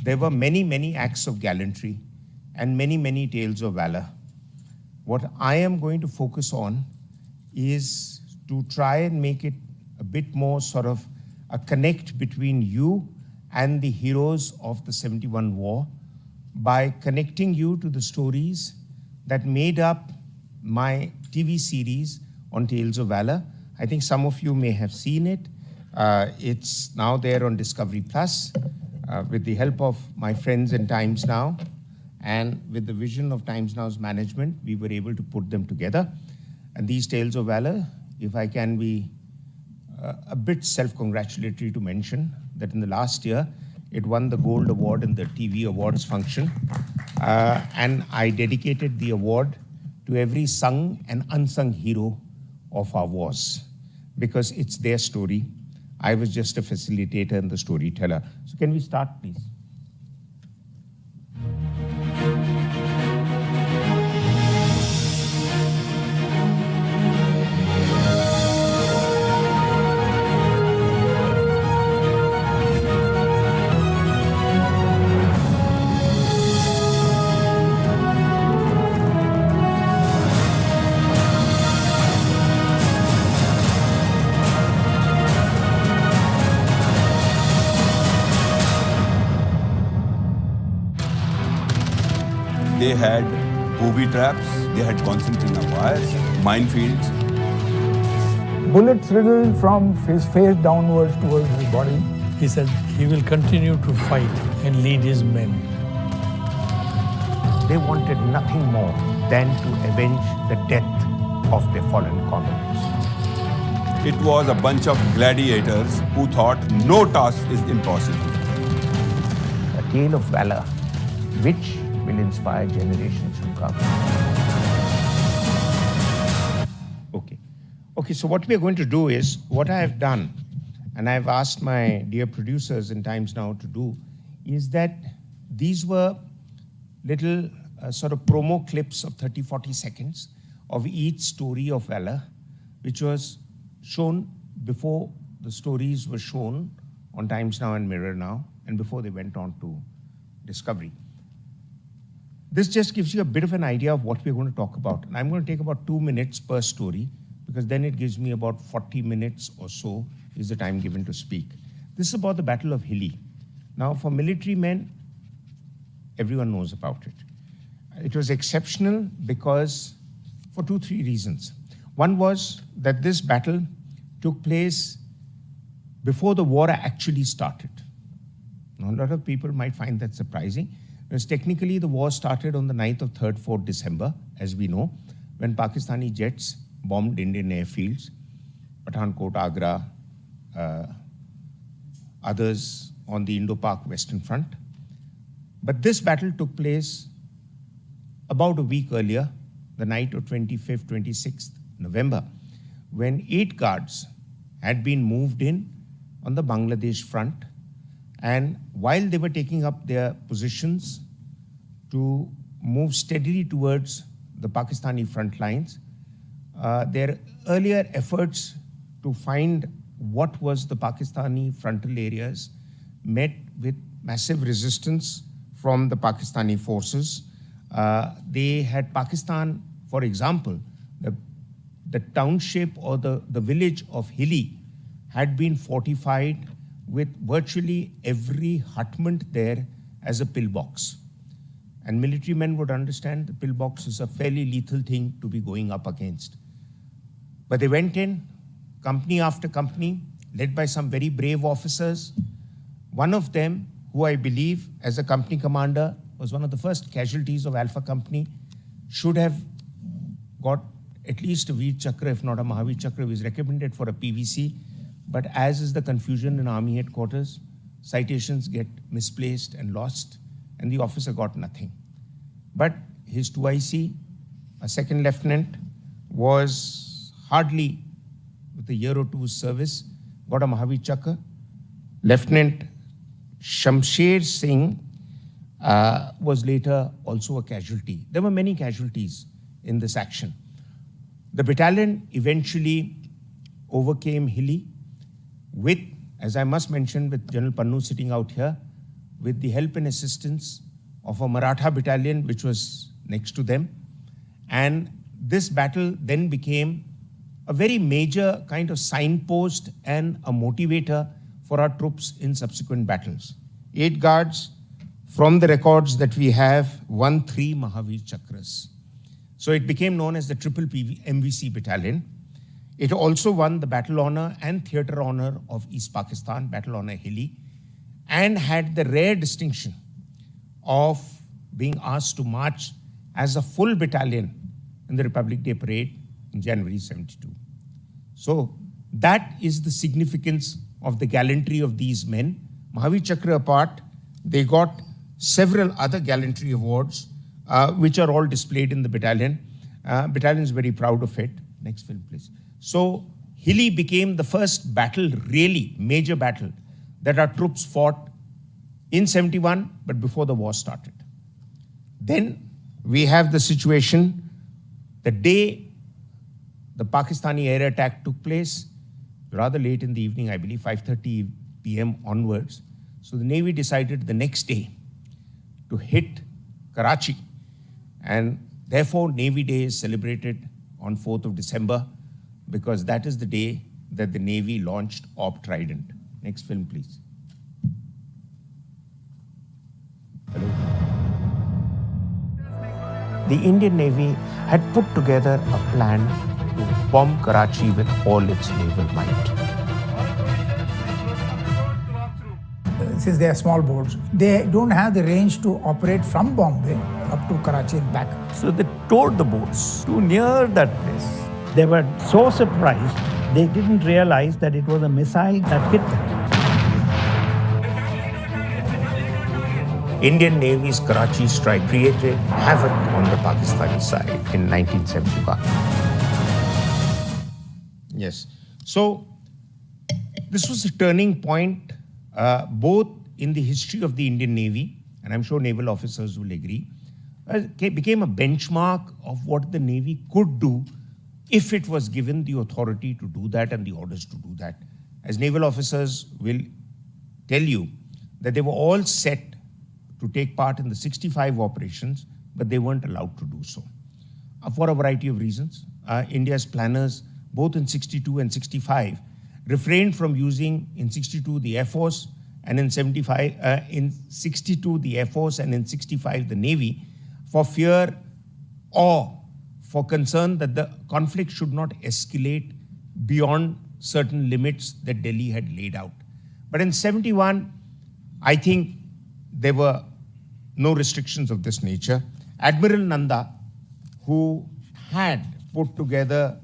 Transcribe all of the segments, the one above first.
there were many, many acts of gallantry and many, many tales of valor. What I am going to focus on is to try and make it a bit more sort of a connect between you and the heroes of the 71 war by connecting you to the stories that made up my TV series on Tales of Valor. I think some of you may have seen it. It's now there on Discovery Plus. With the help of my friends in Times Now and with the vision of Times Now's management, we were able to put them together. And these Tales of Valor, if I can be a bit self-congratulatory to mention that in the last year, it won the Gold Award in the TV Awards function. And I dedicated the award to every sung and unsung hero of our wars, because it's their story. I was just a facilitator and the storyteller. So can we start, please? They had booby traps, they had concertina wires, minefields. Bullets riddled from his face downwards towards his body. He said he will continue to fight and lead his men. They wanted nothing more than to avenge the death of their fallen comrades. It was a bunch of gladiators who thought no task is impossible. A tale of valor which will inspire generations to come. Okay, so what we are going to do is, what I have done, and I've asked my dear producers in Times Now to do, is that these were little sort of promo clips of 30, 40 seconds of each story of valor, which was shown before the stories were shown on Times Now and Mirror Now, and before they went on to Discovery. This just gives you a bit of an idea of what we're going to talk about. And I'm going to take about 2 minutes per story, because then it gives me about 40 minutes or so is the time given to speak. This is about the Battle of Hilli. Now, for military men, everyone knows about it. It was exceptional because for 2-3 reasons. One was that this battle took place before the war actually started. Now, a lot of people might find that surprising, because technically the war started on the 9th of 3rd, 4th December, as we know, when Pakistani jets bombed Indian airfields, Pathankot, Agra, others on the Indo-Pak Western Front. But this battle took place about a week earlier, the night of 25th, 26th November, when 8 guards had been moved in on the Bangladesh front. And while they were taking up their positions to move steadily towards the Pakistani front lines, their earlier efforts to find what was the Pakistani frontal areas met with massive resistance from the Pakistani forces. They had Pakistan, for example, the township or the village of Hilli had been fortified with virtually every hutment there as a pillbox. And military men would understand the pillbox is a fairly lethal thing to be going up against. But they went in, company after company, led by some very brave officers. One of them, who I believe as a company commander was one of the first casualties of Alpha Company, should have got at least a Veer Chakra, if not a Mahavir Chakra. He was recommended for a PVC. But as is the confusion in army headquarters, citations get misplaced and lost, and the officer got nothing. But his 2IC, a second lieutenant, was hardly with a year or two's service, got a Mahavir Chakra. Lieutenant Shamsher Singh was later also a casualty. There were many casualties in this action. The battalion eventually overcame Hilli with, as I must mention, with General Pannu sitting out here, with the help and assistance of a Maratha battalion which was next to them. And this battle then became a very major kind of signpost and a motivator for our troops in subsequent battles. 8 guards, from the records that we have, won 3 Mahavir Chakras. So it became known as the Triple MVC Battalion. It also won the Battle Honor and Theatre Honor of East Pakistan, Battle Honor Hilli, and had the rare distinction of being asked to march as a full battalion in the Republic Day Parade in January 72. So that is the significance of the gallantry of these men. Mahavir Chakra apart, they got several other gallantry awards, which are all displayed in the battalion. Battalion is very proud of it. Next film, please. So Hilli became the first battle, really major battle, that our troops fought in 71, but before the war started. Then we have the situation, the day the Pakistani air attack took place, rather late in the evening, I believe 5:30 p.m. onwards. So the Navy decided the next day to hit Karachi. And therefore, Navy Day is celebrated on 4th of December because that is the day that the Navy launched Op Trident. Next film, please. Hello. The Indian Navy had put together a plan to bomb Karachi with all its naval might. Since they are small boats, they don't have the range to operate from Bombay up to Karachi and back. So they towed the boats too near that place. They were so surprised, they didn't realize that it was a missile that hit them. Indian Navy's Karachi strike created havoc on the Pakistani side in 1971. Yes. So this was a turning point both in the history of the Indian Navy, and I'm sure naval officers will agree, it became a benchmark of what the Navy could do if it was given the authority to do that and the orders to do that. As naval officers will tell you that they were all set to take part in the 65 operations, but they weren't allowed to do so. For a variety of reasons, India's planners, both in 62 and 65, refrained from using in 62 the Air Force and in 62 the Air Force and in 65 the Navy for fear or for concern that the conflict should not escalate beyond certain limits that Delhi had laid out. But in 71, I think there were no restrictions of this nature. Admiral Nanda, who had put together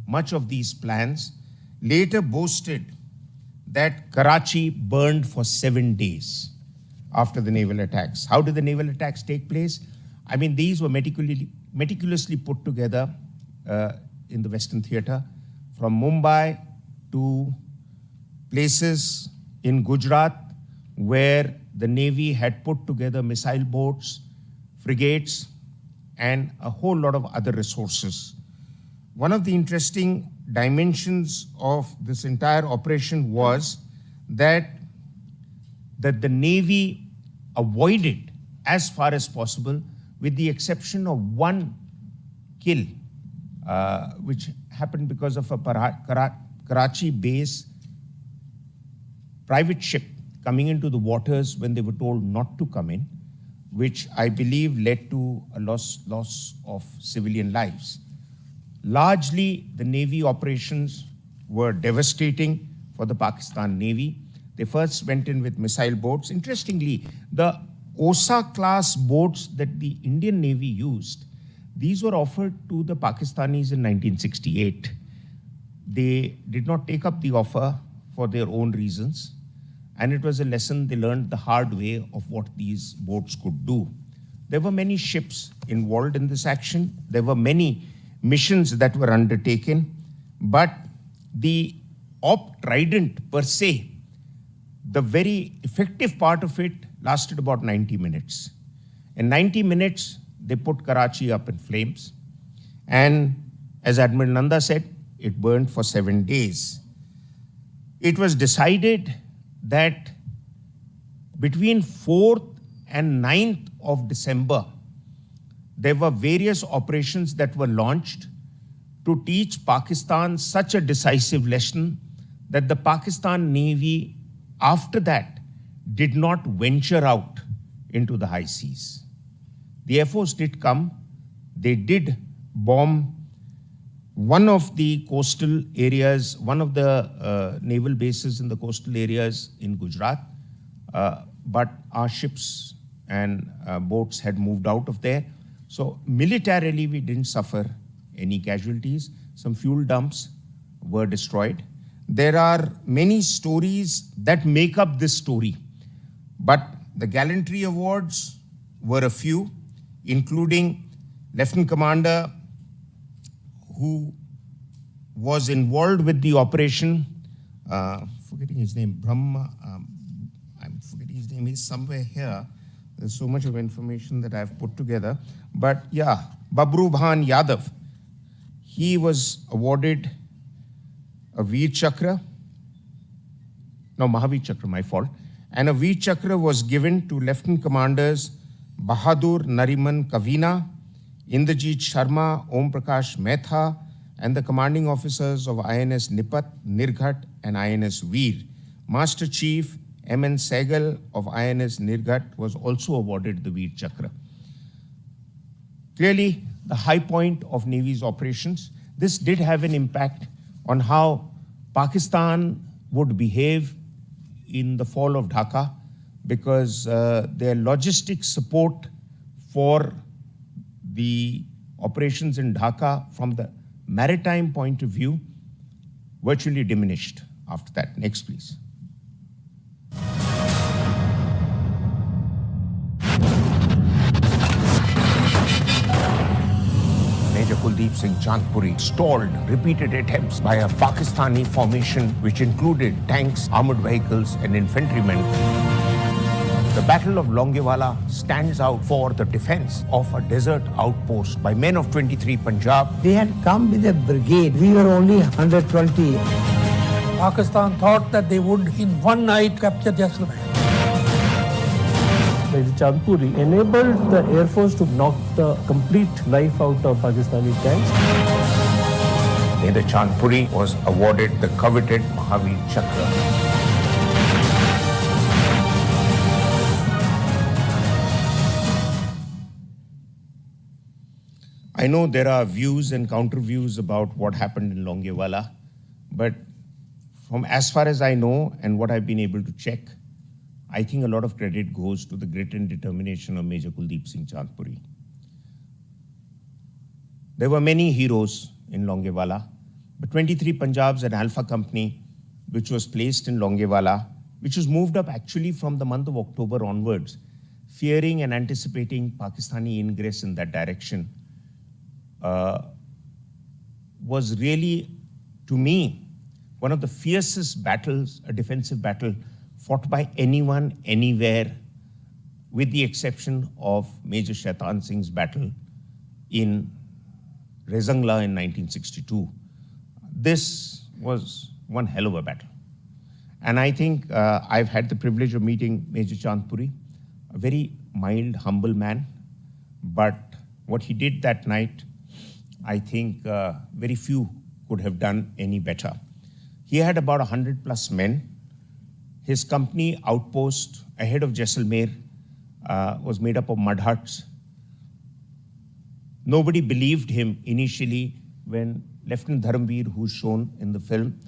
much of these plans, later boasted that Karachi burned for 7 days after the naval attacks. How did the naval attacks take place? I mean, these were meticulously put together in the Western Theatre, from Mumbai to places in Gujarat where the Navy had put together missile boats, frigates, and a whole lot of other resources. One of the interesting dimensions of this entire operation was that the Navy avoided, as far as possible, with the exception of one kill, which happened because of a Karachi-based private ship coming into the waters when they were told not to come in, which I believe led to a loss of civilian lives. Largely, the Navy operations were devastating for the Pakistan Navy. They first went in with missile boats. Interestingly, the OSA class boats that the Indian Navy used, these were offered to the Pakistanis in 1968. They did not take up the offer for their own reasons, and it was a lesson they learned the hard way of what these boats could do. There were many ships involved in this action. There were many missions that were undertaken, but the Op Trident per se, the very effective part of it lasted about 90 minutes. In 90 minutes, they put Karachi up in flames. And as Admiral Nanda said, it burned for 7 days. It was decided that between 4th and 9th of December, there were various operations that were launched to teach Pakistan such a decisive lesson that the Pakistan Navy, after that, did not venture out into the high seas. The Air Force did come. They did bomb one of the coastal areas, one of the naval bases in the coastal areas in Gujarat, but our ships and boats had moved out of there. So militarily, we didn't suffer any casualties. Some fuel dumps were destroyed. There are many stories that make up this story, but the gallantry awards were a few, including Lieutenant Commander who was involved with the operation, forgetting his name, Brahma, I'm forgetting his name, he's somewhere here. There's so much of information that I've put together. But yeah, Babru Bhan Yadav, he was awarded a Veer Chakra, no, Mahavir Chakra, my fault. And a Veer Chakra was given to Lieutenant Commanders Bahadur Nariman Kavina, Indrajit Sharma, Om Prakash Mehta, and the commanding officers of INS Nipat, Nirghat, and INS Veer. Master Chief M.N. Sehgal of INS Nirghat was also awarded the Veer Chakra. Clearly, the high point of Navy's operations. This did have an impact on how Pakistan would behave in the fall of Dhaka, because their logistic support for the operations in Dhaka from the maritime point of view virtually diminished after that. Next, please. Major Kuldeep Singh Chandpuri stalled repeated attempts by a Pakistani formation which included tanks, armored vehicles, and infantrymen. The Battle of Longewala stands out for the defense of a desert outpost by men of 23 Punjab. They had come with a brigade. We were only 120. Pakistan thought that they would in one night capture Jaisalmer. Major Chandpuri enabled the Air Force to knock the complete life out of Pakistani tanks. Major Chandpuri was awarded the coveted Mahavir Chakra. I know there are views and counter views about what happened in Longewala, but from as far as I know and what I've been able to check, I think a lot of credit goes to the grit and determination of Major Kuldeep Singh Chandpuri. There were many heroes in Longewala, but 23 Punjab's an Alpha Company, which was placed in Longewala, which was moved up actually from the month of October onwards, fearing and anticipating Pakistani ingress in that direction, was really, to me, one of the fiercest battles, a defensive battle, fought by anyone, anywhere, with the exception of Major Shaitan Singh's battle in Rezangla in 1962. This was one hell of a battle. And I think I've had the privilege of meeting Major Chandpuri, a very mild, humble man, but what he did that night, I think very few could have done any better. He had about 100 plus men. His company outpost ahead of Jaisalmer was made up of mud huts. Nobody believed him initially when Lieutenant Dharamveer, who's shown in the film,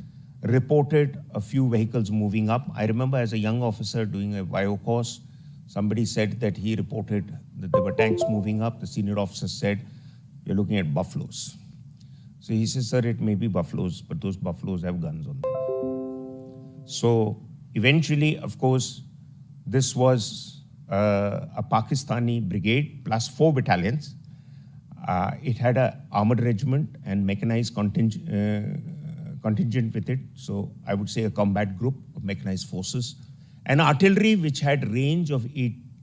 reported a few vehicles moving up. I remember as a young officer doing a bio course, somebody said that he reported that there were tanks moving up. The senior officer said, "You're looking at buffaloes." So he says, "Sir, it may be buffaloes, but those buffaloes have guns on them." So eventually, of course, this was a Pakistani brigade plus 4 battalions. It had an armored regiment and mechanized contingent with it. So I would say a combat group of mechanized forces. And artillery, which had range of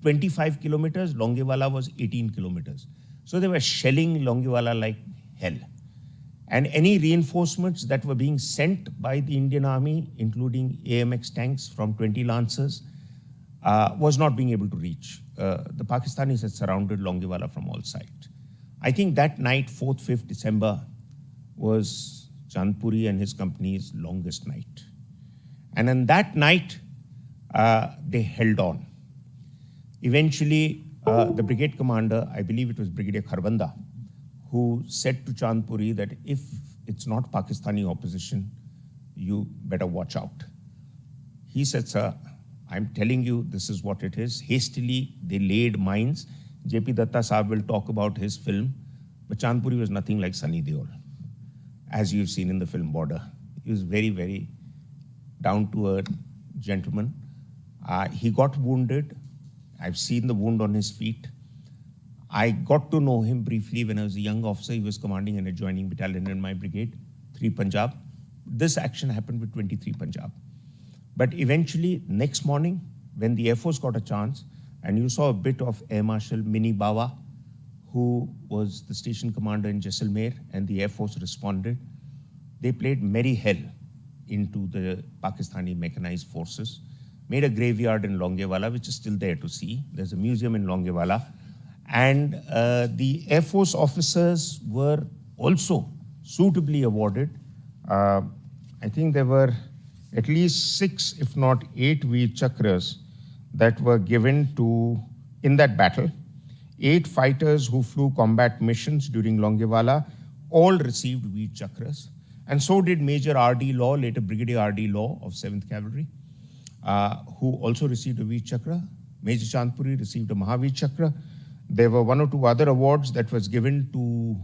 25 kilometers, Longewala was 18 kilometers. So they were shelling Longewala like hell. And any reinforcements that were being sent by the Indian Army, including AMX tanks from 20 Lancers, was not being able to reach. The Pakistanis had surrounded Longewala from all sides. I think that night, 4th, 5th December, was Chandpuri and his company's longest night. And on that night, they held on. Eventually, the brigade commander, I believe it was Brigadier Kharbanda, who said to Chandpuri that if it's not Pakistani opposition, you better watch out. He said, sir, I'm telling you, this is what it is. Hastily, they laid mines. J.P. Datta Saab will talk about his film, but Chandpuri was nothing like Sunny Deol, as you've seen in the film Border. He was very, very down-to-earth gentleman. He got wounded. I've seen the wound on his feet. I got to know him briefly when I was a young officer. He was commanding an adjoining battalion in my brigade, 3 Punjab. This action happened with 23 Punjab. But eventually, next morning, when the Air Force got a chance, and you saw a bit of Air Marshal Mini Bawa, who was the station commander in Jaisalmer, and the Air Force responded, they played merry hell into the Pakistani mechanized forces, made a graveyard in Longewala, which is still there to see. There's a museum in Longewala. And the Air Force officers were also suitably awarded. I think there were at least 6, if not 8 Veer Chakras that were given to, in that battle. 8 fighters who flew combat missions during Longewala all received Veer Chakras. And so did Major R.D. Law, later Brigadier R.D. Law of 7th Cavalry, who also received a Veer Chakra. Major Chandpuri received a Mahavir Chakra. There were 1 or 2 other awards that was given to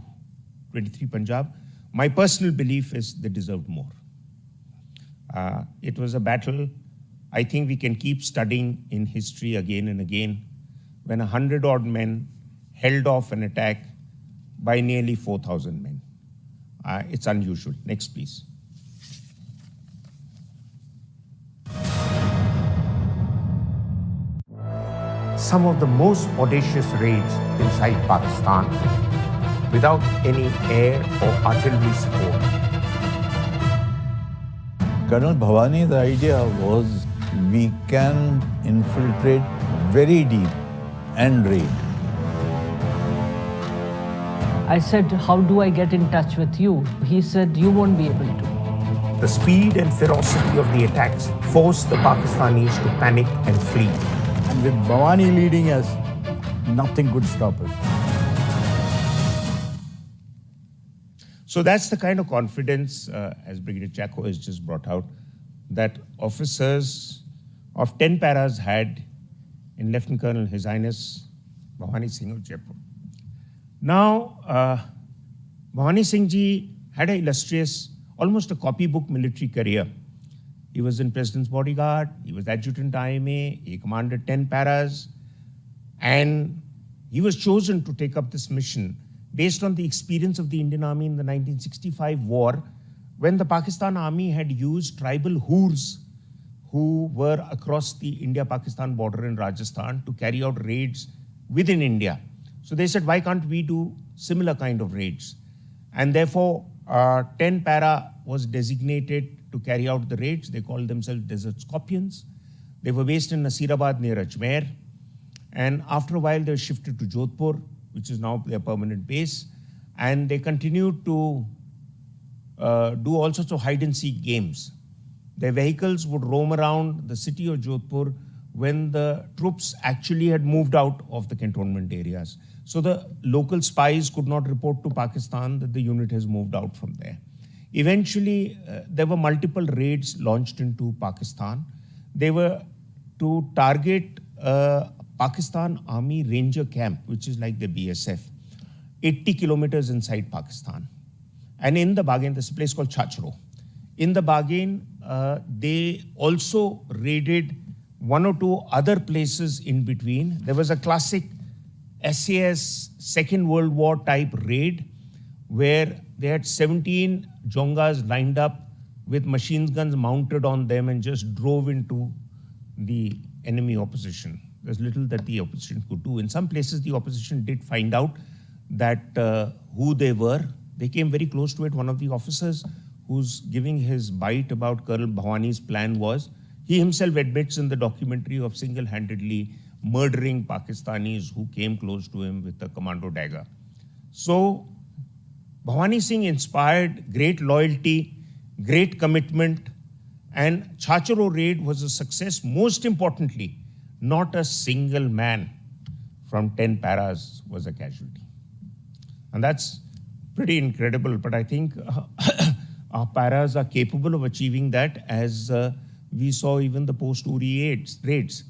23 Punjab. My personal belief is they deserved more. It was a battle I think we can keep studying in history again and again, when 100-odd men held off an attack by nearly 4,000 men. It's unusual. Next, please. Some of the most audacious raids inside Pakistan without any air or artillery support. Colonel Bhavani's idea was we can infiltrate very deep and raid. I said, how do I get in touch with you? He said, you won't be able to. The speed and ferocity of the attacks forced the Pakistanis to panic and flee. And with Bhavani leading us, nothing could stop us. So that's the kind of confidence, as Brigadier Chacko has just brought out, that officers of 10 paras had in Lieutenant Colonel His Highness Bhavani Singh of Jaipur. Now, Bhavani Singh ji had an illustrious, almost a copybook military career. He was in President's bodyguard, he was adjutant IMA, he commanded 10 paras, and he was chosen to take up this mission based on the experience of the Indian Army in the 1965 war, when the Pakistan Army had used tribal Hoors who were across the India-Pakistan border in Rajasthan to carry out raids within India. So they said, why can't we do similar kind of raids? And therefore, 10 para was designated to carry out the raids. They called themselves Desert Scorpions. They were based in Nasirabad near Ajmer. And after a while, they were shifted to Jodhpur, which is now their permanent base. And they continued to do all sorts of hide-and-seek games. Their vehicles would roam around the city of Jodhpur when the troops actually had moved out of the cantonment areas. So the local spies could not report to Pakistan that the unit has moved out from there. Eventually, there were multiple raids launched into Pakistan. They were to target Pakistan Army Ranger Camp, which is like the BSF, 80 kilometers inside Pakistan. And in the bargain, there's a place called Chachro. In the bargain, they also raided 1 or 2 other places in between. There was a classic SAS Second World War type raid where they had 17 Jongas lined up with machine guns mounted on them and just drove into the enemy opposition. There's little that the opposition could do. In some places, the opposition did find out that who they were. They came very close to it. One of the officers who's giving his bite about Colonel Bhavani's plan was, He himself admits in the documentary of single-handedly murdering Pakistanis who came close to him with a commando dagger. So, Bhavani Singh inspired great loyalty, great commitment, and Chachro raid was a success. Most importantly, not a single man from 10 paras was a casualty. And that's pretty incredible, but I think our paras are capable of achieving that, as we saw even the post-Uri raids,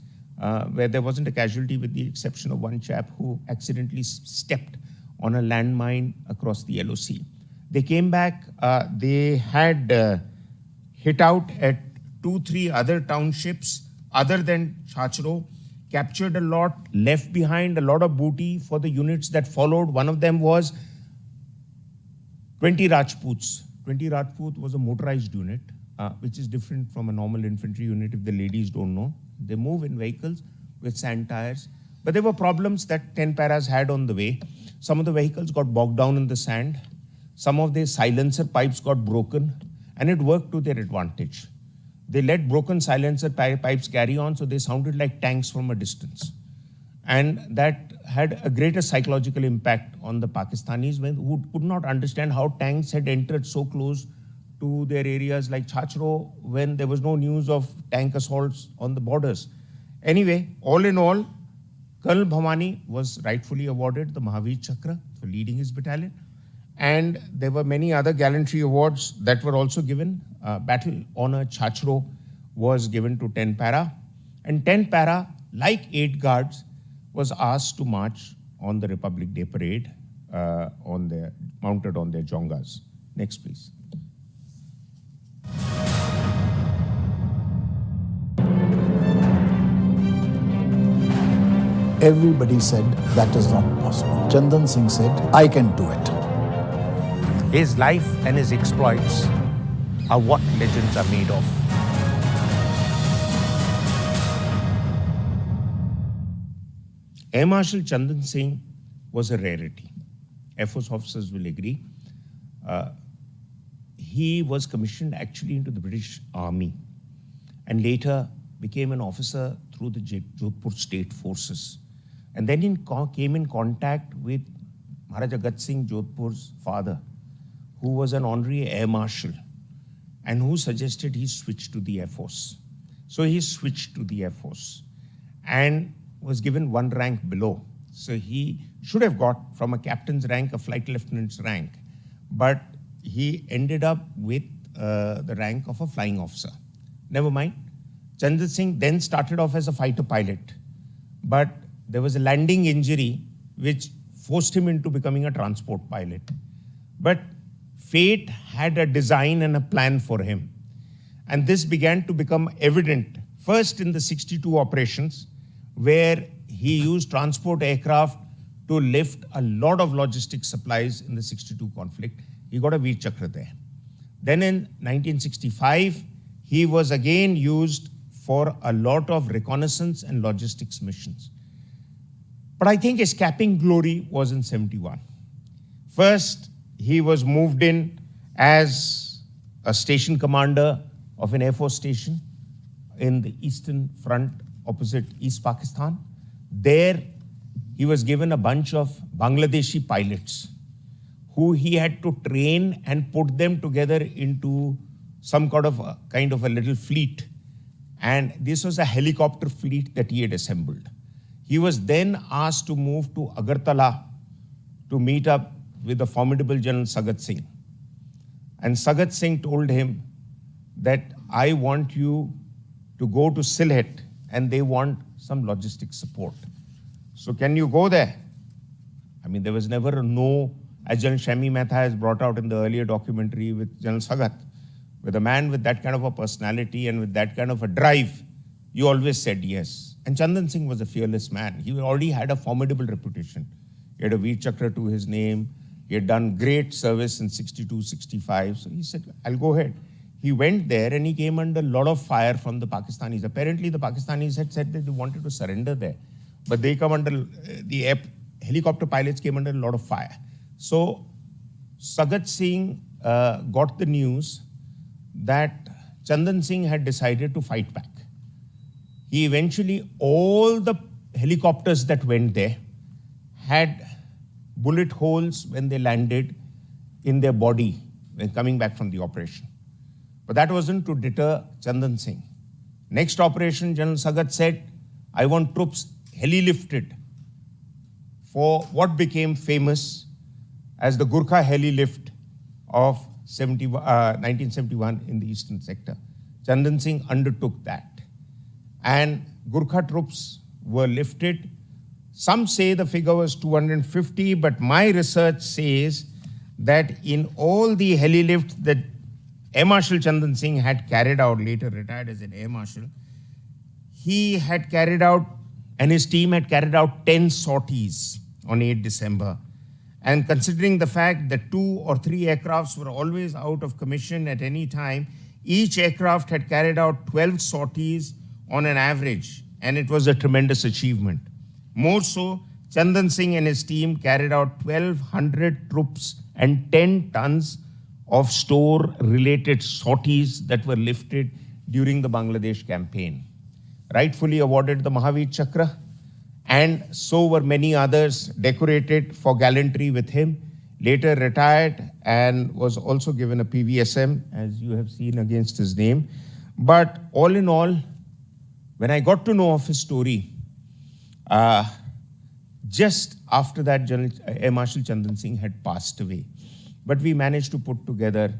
where there wasn't a casualty with the exception of one chap who accidentally stepped on a landmine across the LOC. They came back, they had hit out at 2-3 other townships other than Chachro, captured a lot, left behind a lot of booty for the units that followed. One of them was 20 Rajputs. 20 Rajput was a motorized unit, which is different from a normal infantry unit if the ladies don't know. They move in vehicles with sand tires. But there were problems that 10 paras had on the way. Some of the vehicles got bogged down in the sand. Some of their silencer pipes got broken, and it worked to their advantage. They let broken silencer pipes carry on, so they sounded like tanks from a distance. And that had a greater psychological impact on the Pakistanis who could not understand how tanks had entered so close to their areas like Chachro when there was no news of tank assaults on the borders. Anyway, all in all, Colonel Bhavani was rightfully awarded the Mahavir Chakra for leading his battalion. And there were many other gallantry awards that were also given. Battle Honor Chachro was given to 10 para. And 10 para, like 8 guards, was asked to march on the Republic Day parade mounted on their jongas. Next, please. Everybody said that is not possible. Chandan Singh said, I can do it. His life and his exploits are what legends are made of. Air Marshal Chandan Singh was a rarity. Air Force officers will agree. He was commissioned actually into the British Army and later became an officer through the Jodhpur State Forces. And then came in contact with Maharaja Gat Singh Jodhpur's father, who was an honorary air marshal and who suggested he switch to the Air Force. So he switched to the Air Force and was given one rank below. So he should have got from a captain's rank a flight lieutenant's rank, but he ended up with the rank of a flying officer. Never mind. Chandan Singh then started off as a fighter pilot, but there was a landing injury which forced him into becoming a transport pilot. But fate had a design and a plan for him. And this began to become evident first in the 62 operations, where he used transport aircraft to lift a lot of logistic supplies in the 62 conflict. He got a Veer Chakra there. Then in 1965, he was again used for a lot of reconnaissance and logistics missions. But I think his capping glory was in 71. First, he was moved in as a station commander of an Air Force station in the Eastern Front opposite East Pakistan. There, he was given a bunch of Bangladeshi pilots who he had to train and put them together into some kind of a little fleet. And this was a helicopter fleet that he had assembled. He was then asked to move to Agartala to meet up with the formidable General Sagat Singh. And Sagat Singh told him that I want you to go to Sylhet and they want some logistic support. So can you go there? I mean, there was never a no, as General Shami Mehta has brought out in the earlier documentary with General Sagat. With a man with that kind of a personality and with that kind of a drive, you always said yes. And Chandan Singh was a fearless man. He already had a formidable reputation. He had a Veer Chakra to his name. He had done great service in 62, 65. So he said, I'll go ahead. He went there and he came under a lot of fire from the Pakistanis. Apparently, the Pakistanis had said that they wanted to surrender there. But they come under, the helicopter pilots came under a lot of fire. So Sagat Singh got the news that Chandan Singh had decided to fight back. he eventually, all the helicopters that went there had bullet holes when they landed in their body when coming back from the operation. But that wasn't to deter Chandan Singh. Next operation, General Sagat said, I want troops heli-lifted for what became famous as the Gurkha heli-lift of 1971 in the eastern sector. Chandan Singh undertook that. And Gurkha troops were lifted. Some say the figure was 250, but my research says that in all the heli-lifts that Air Marshal Chandan Singh had carried out, later retired as an Air Marshal, he had carried out, and his team had carried out 10 sorties on 8 December. And considering the fact that 2 or 3 aircrafts were always out of commission at any time, each aircraft had carried out 12 sorties on an average, and it was a tremendous achievement. More so, Chandan Singh and his team carried out 1,200 troops and 10 tons of store-related sorties that were lifted during the Bangladesh campaign. Rightfully awarded the Mahavir Chakra, and so were many others decorated for gallantry with him. Later retired and was also given a PVSM, as you have seen against his name. But all in all, when I got to know of his story, just after that, General Air Marshal Chandan Singh had passed away. But we managed to put together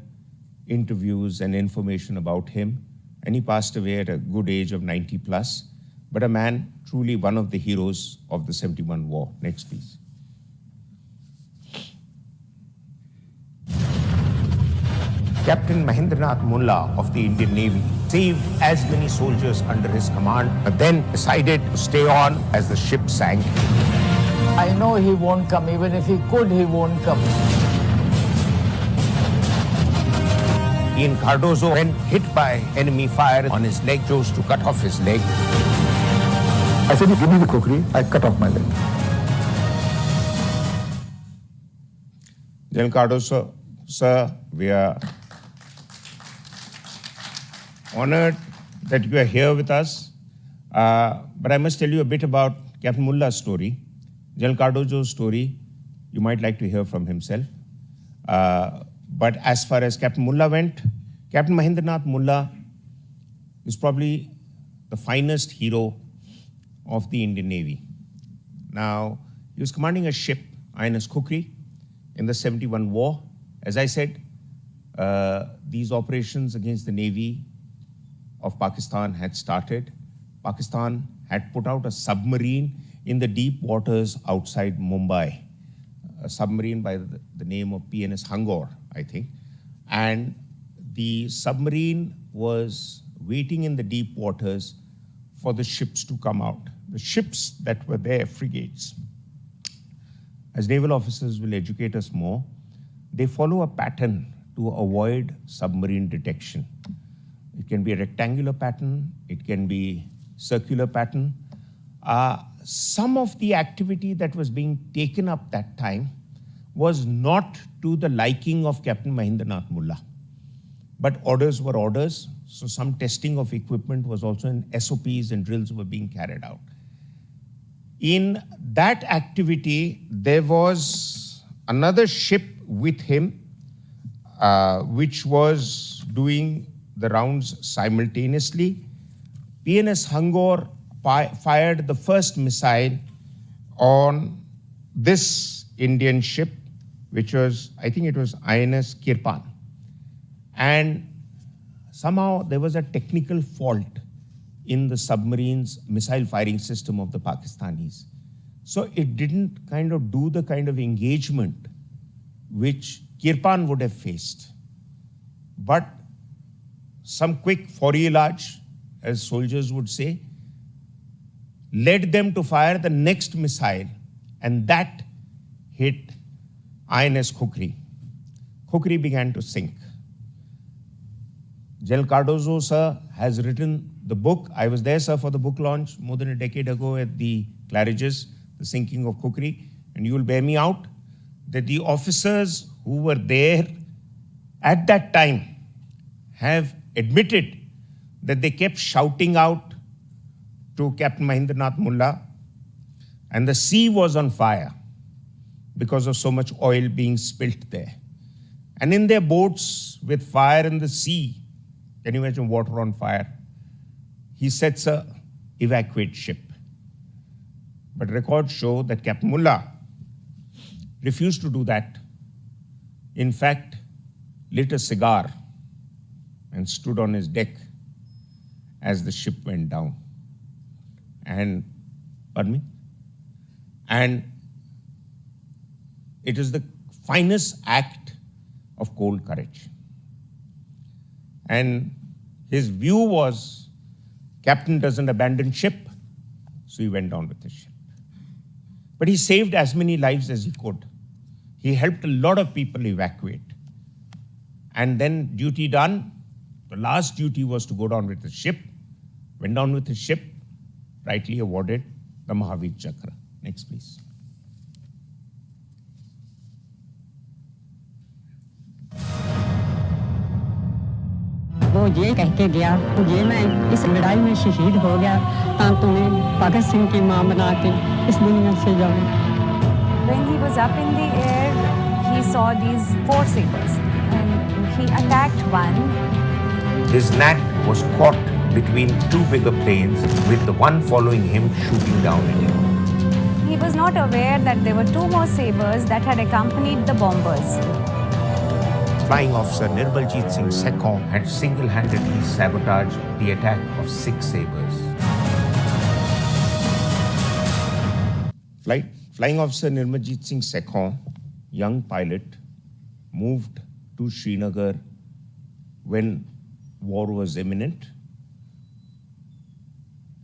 interviews and information about him, and he passed away at a good age of 90 plus, but a man truly one of the heroes of the 71 war. Next, please. Captain Mahendranath Mulla of the Indian Navy saved as many soldiers under his command, but then decided to stay on as the ship sank. I know he won't come. Even if he could, he won't come. Ian Cardozo, when hit by enemy fire on his leg, chose to cut off his leg. I said, give me the kukri, I cut off my leg. General Cardozo, sir, we are honored that you are here with us. But I must tell you a bit about Captain Mulla's story. General Cardozo's story, you might like to hear from himself. But as far as Captain Mulla went, Captain Mahendranath Mulla is probably the finest hero of the Indian Navy. Now, he was commanding a ship, INS Kukri, in the 71 war. As I said, these operations against the Navy of Pakistan had started. Pakistan had put out a submarine in the deep waters outside Mumbai, a submarine by the name of PNS Hangor, I think. And the submarine was waiting in the deep waters for the ships to come out. The ships that were there, frigates, as naval officers will educate us more, they follow a pattern to avoid submarine detection. It can be a rectangular pattern, it can be circular pattern. Some of the activity that was being taken up that time was not to the liking of Captain Mahendranath Mulla. But orders were orders, so some testing of equipment was also in SOPs and drills were being carried out. In that activity, there was another ship with him, which was doing the rounds simultaneously. PNS Hangor fired the first missile on this Indian ship, which was, I think it was INS Kirpan. And somehow there was a technical fault in the submarine's missile firing system of the Pakistanis. So it didn't kind of do the kind of engagement which Kirpan would have faced. But some quick fourrelage, as soldiers would say, led them to fire the next missile, and that hit INS Kukri. Kukri began to sink. General Cardozo, sir, has written the book. I was there, sir, for the book launch more than a decade ago at the Claridge's, The Sinking of Kukri, and you will bear me out that the officers who were there at that time have admitted that they kept shouting out to Captain Mahendranath Mulla, and the sea was on fire because of so much oil being spilt there. And in their boats with fire in the sea, can you imagine water on fire? He sets a evacuate ship. But records show that Captain Mulla refused to do that. In fact, lit a cigar and stood on his deck as the ship went down. And, pardon me? And it is the finest act of cold courage. And his view was, captain doesn't abandon ship, so he went down with the ship. But he saved as many lives as he could. He helped a lot of people evacuate. And then duty done, the last duty was to go down with the ship, went down with the ship, rightly awarded the Mahavir Chakra. Next, please. वो ये कह के गया, ये मैं इस लड़ाई में शहीद हो गया, तुम्हें भगत सिंह की मां बना के इस दुनिया से जाऊं. When he was up in the air, he saw these 4 sabers and he attacked one. His net was caught between 2 bigger planes, with the one following him shooting down at him. He was not aware that there were 2 more sabers that had accompanied the bombers. Flying officer Nirmaljeet Singh Sekhon had single-handedly sabotaged the attack of 6 sabers. Flying officer Nirmaljeet Singh Sekhon, young pilot, moved to Srinagar when war was imminent.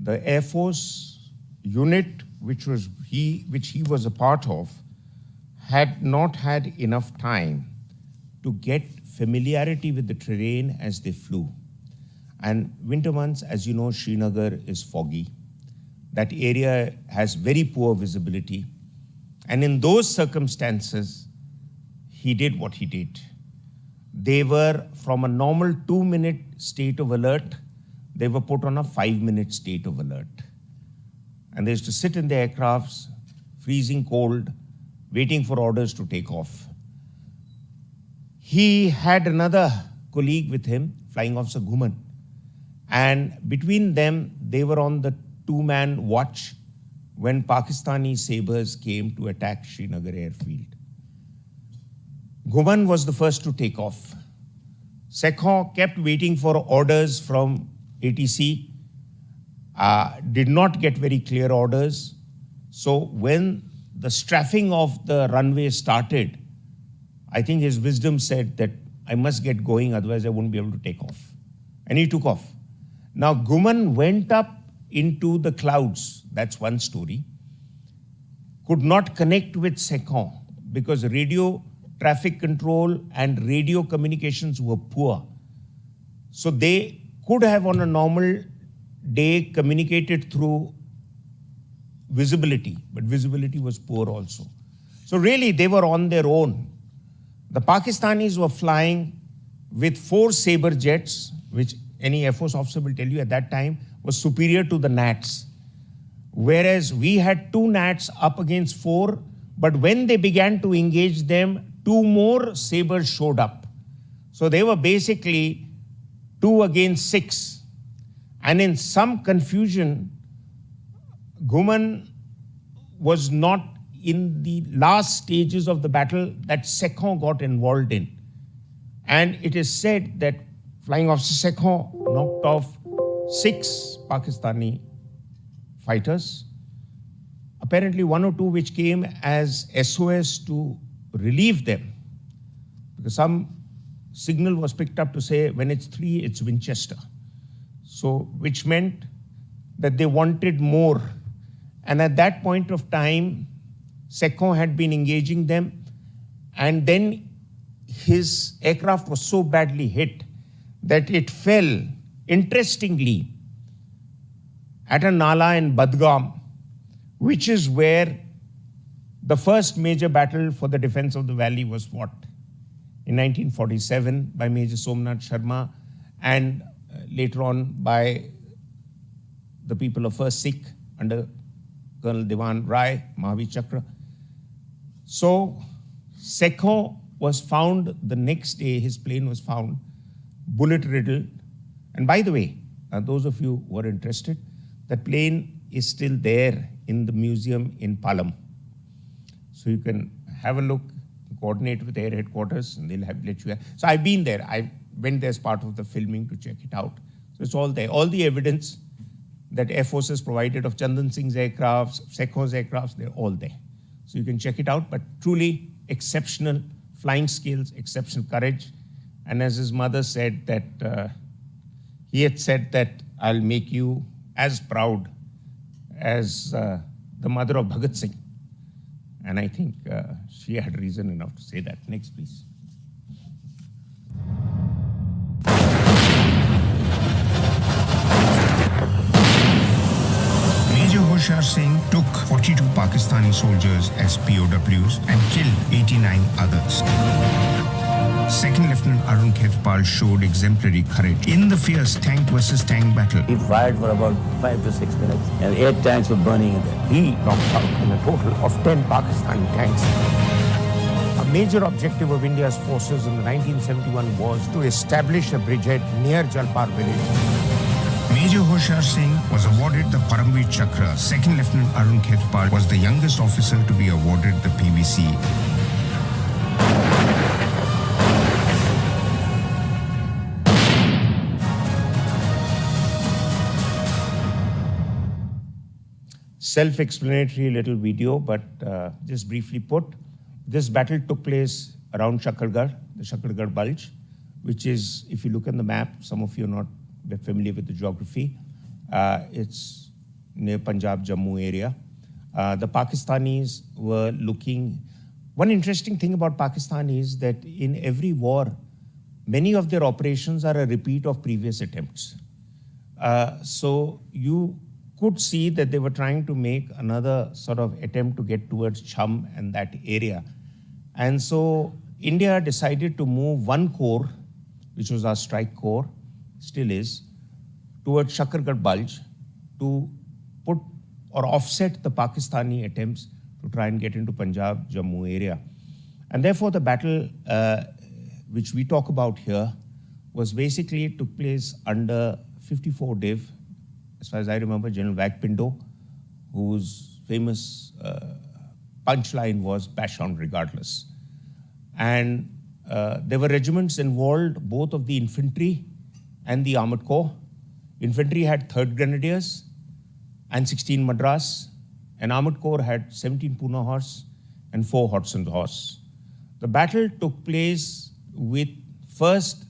The Air Force unit which he was a part of had not had enough time to get familiarity with the terrain as they flew. And winter months, as you know, Srinagar is foggy. That area has very poor visibility. And in those circumstances, he did what he did. They were from a normal 2-minute state of alert, they were put on a 5-minute state of alert. And they used to sit in their aircrafts, freezing cold, waiting for orders to take off. He had another colleague with him, Flying Officer Ghuman. And between them, they were on the 2-man watch when Pakistani sabers came to attack Srinagar airfield. Ghuman was the first to take off. Sekhon kept waiting for orders from ATC, did not get very clear orders. So when the strafing of the runway started, I think his wisdom said that I must get going, otherwise I won't be able to take off. And he took off. Now, Ghuman went up into the clouds. That's one story. Could not connect with Sekhon because radio traffic control and radio communications were poor. So they could have on a normal day communicated through visibility, but visibility was poor also. So really they were on their own. The Pakistanis were flying with 4 Sabre jets, which any Air Force officer will tell you at that time was superior to the Nats. Whereas we had 2 Nats up against 4, but when they began to engage them, 2 more Sabres showed up. So they were basically 2 against 6. And in some confusion, Ghuman was not in the last stages of the battle that Sekhon got involved in. And it is said that Flying Officer Sekhon knocked off 6 Pakistani fighters. Apparently 1 or 2 which came as SOS to relieve them. Because some signal was picked up to say when it's 3, it's Winchester. So, which meant that they wanted more. And at that point of time, Sekhon had been engaging them, and then his aircraft was so badly hit that it fell, interestingly, at a nala in Badgam, which is where the first major battle for the defense of the valley was fought in 1947 by Major Somnath Sharma and later on by the the people of 1st Sikh under Colonel Diwan Rai, Mahavir Chakra. So Sekho was found the next day, his plane was found bullet-riddled. And by the way, those of you who are interested, that plane is still there in the museum in Palam. So you can have a look, coordinate with Air Headquarters, and they'll let you. So I've been there. I went there as part of the filming to check it out. So it's all there. All the evidence that Air Forces provided of Chandan Singh's aircrafts, Sekho's aircrafts, they're all there. So you can check it out, but truly exceptional flying skills, exceptional courage. And as his mother said that, he had said that I'll make you as proud as the mother of Bhagat Singh. And I think she had reason enough to say that. Next, please. Major Hoshiyar Singh took 42 Pakistani soldiers as POWs and killed 89 others. Second Lieutenant Arun Khetpal showed exemplary courage in the fierce tank versus tank battle. He fired for about 5 to 6 minutes, and 8 tanks were burning in there. He knocked out in a total of 10 Pakistani tanks. A major objective of India's forces in the 1971 was to establish a bridgehead near Jalpar village. Major Hoshiyar Singh was awarded the Paramveer Chakra. Second Lieutenant Arun Khetpal was the youngest officer to be awarded the PVC. Self-explanatory little video, but just briefly put, this battle took place around Shakargarh, the Shakargarh Bulge, which is, if you look on the map, some of you are not familiar with the geography, it's near Punjab, Jammu area. The Pakistanis were looking. One interesting thing about Pakistan is that in every war, many of their operations are a repeat of previous attempts. So you could see that they were trying to make another sort of attempt to get towards Chham and that area. And so India decided to move one corps, which was our strike corps, still is, towards Shakargarh Bulge to put or offset the Pakistani attempts to try and get into Punjab, Jammu area. And therefore the battle, which we talk about here, was basically took place under 54 Div. As far as I remember, General Vagpindo, whose famous punchline was "Bash on regardless." And there were regiments involved, both of the infantry and the armored corps. Infantry had 3rd Grenadiers and 16 Madras, and armored corps had 17 Pune Horse and 4 Hodgson's Horse. The battle took place with first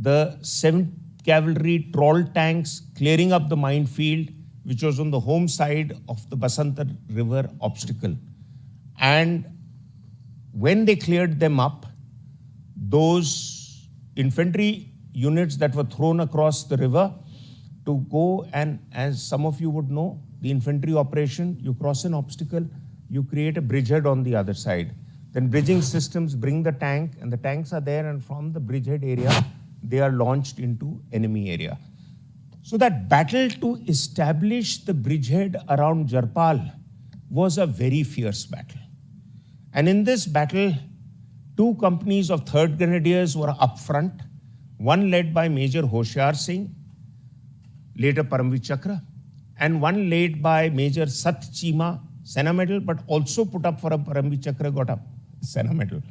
the 7th Cavalry troll tanks clearing up the minefield, which was on the home side of the Basanta River obstacle. And when they cleared them up, those infantry units that were thrown across the river to go, and as some of you would know, the infantry operation, you cross an obstacle, you create a bridgehead on the other side. Then bridging systems bring the tank, and the tanks are there, and from the bridgehead area, they are launched into enemy area. So that battle to establish the bridgehead around Jalpal was a very fierce battle. And in this battle, 2 companies of 3rd Grenadiers were up front, one led by Major Hoshiyar Singh, later Paramveer Chakra, and one led by Major Sat Chima, Sena Medal, but also put up for a Paramveer Chakra, got a Sena Medal.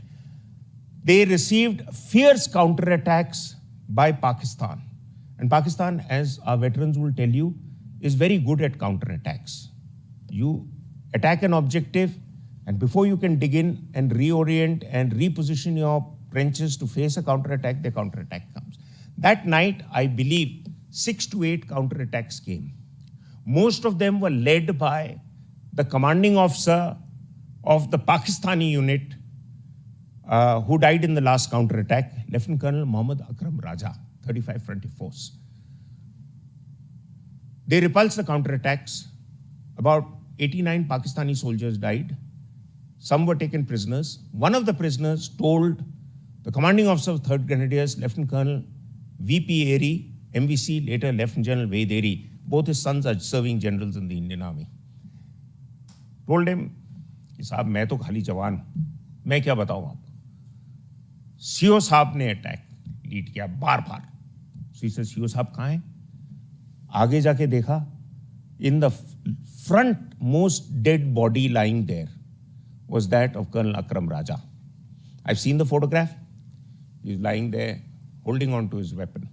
They received fierce counterattacks by Pakistan. And Pakistan, as our veterans will tell you, is very good at counterattacks. You attack an objective, and before you can dig in and reorient and reposition your trenches to face a counterattack, the counterattack comes. That night, I believe, 6 to 8 counterattacks came. Most of them were led by the commanding officer of the Pakistani unit who died in the last counterattack, Lieutenant Colonel Muhammad Akram Raja, 35 Frontier Force. They repulsed the counterattacks. About 89 Pakistani soldiers died. Some were taken prisoners. One of the prisoners told the commanding officer of 3rd Grenadiers, Lieutenant Colonel V.P. Airy, MVC, later Lieutenant General Ved Airy, both his sons are serving generals in the Indian Army. Told him, साहब मैं तो खाली जवान हूं, मैं क्या बताऊं आपको. सीओ साहब ने अटैक लीड किया बार बार. सीओ साहब कहां हैं? आगे जाके देखा, in the front most dead body lying there was that of Colonel Akram Raja. I've seen the photograph. He's lying there holding on to his weapon.